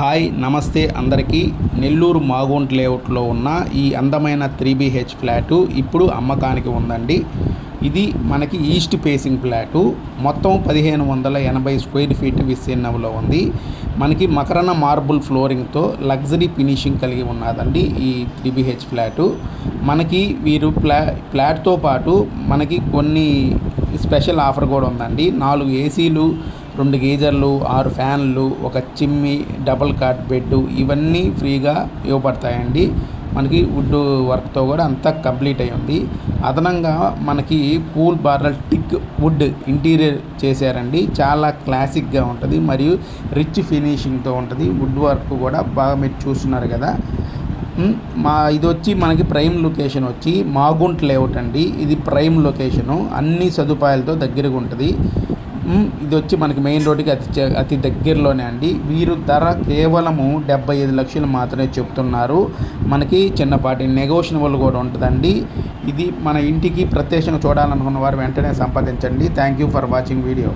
Hi నమస్తే అందరికీ. నెల్లూరు మాగుంట లేఅవుట్లో ఉన్న ఈ అందమైన 3BH ఫ్లాటు ఇప్పుడు అమ్మకానికి ఉందండి. ఇది మనకి ఈస్ట్ ఫేసింగ్ ఫ్లాటు. మొత్తం 1580 స్క్వేర్ ఫీట్ విస్తీర్ణంలో ఉంది. మనకి మకరన్న మార్బుల్ ఫ్లోరింగ్తో లగ్జరీ ఫినిషింగ్ కలిగి ఉన్నదండి ఈ 3BH ఫ్లాటు. మనకి వీరు ఫ్లాట్తో పాటు మనకి కొన్ని స్పెషల్ ఆఫర్ కూడా ఉందండి. 4 ఏసీలు, 2 గీజర్లు, 6 ఫ్యాన్లు, ఒక చిమ్మి, డబుల్ కాట్ బెడ్ ఇవన్నీ ఫ్రీగా ఇవ్వబడతాయండి. మనకి వుడ్ వర్క్తో కూడా అంతా కంప్లీట్ అయి ఉంది. అదనంగా మనకి పూల్ బార్రల్ టిక్ వుడ్ ఇంటీరియర్ చేశారండి. చాలా క్లాసిక్గా ఉంటుంది మరియు రిచ్ ఫినిషింగ్తో ఉంటుంది. వుడ్ వర్క్ కూడా బాగా మీరు చూస్తున్నారు కదా. ఇది వచ్చి మనకి ప్రైమ్ లొకేషన్ వచ్చి మాగుంట లేఅవుట్ అండి. ఇది ప్రైమ్ లొకేషను, అన్ని సదుపాయాలతో దగ్గరగా ఉంటుంది. ఇది వచ్చి మనకి మెయిన్ రోడ్డుకి అతి దగ్గరలోనే అండి. వీరు ధర కేవలము 75 లక్షలు మాత్రమే చెప్తున్నారు. మనకి చిన్నపాటి నెగోషియబుల్ కూడా ఉంటుందండి. ఇది మన ఇంటికి ప్రత్యక్షంగా చూడాలనుకున్న వారు వెంటనే సంప్రదించండి. Thank you for watching video.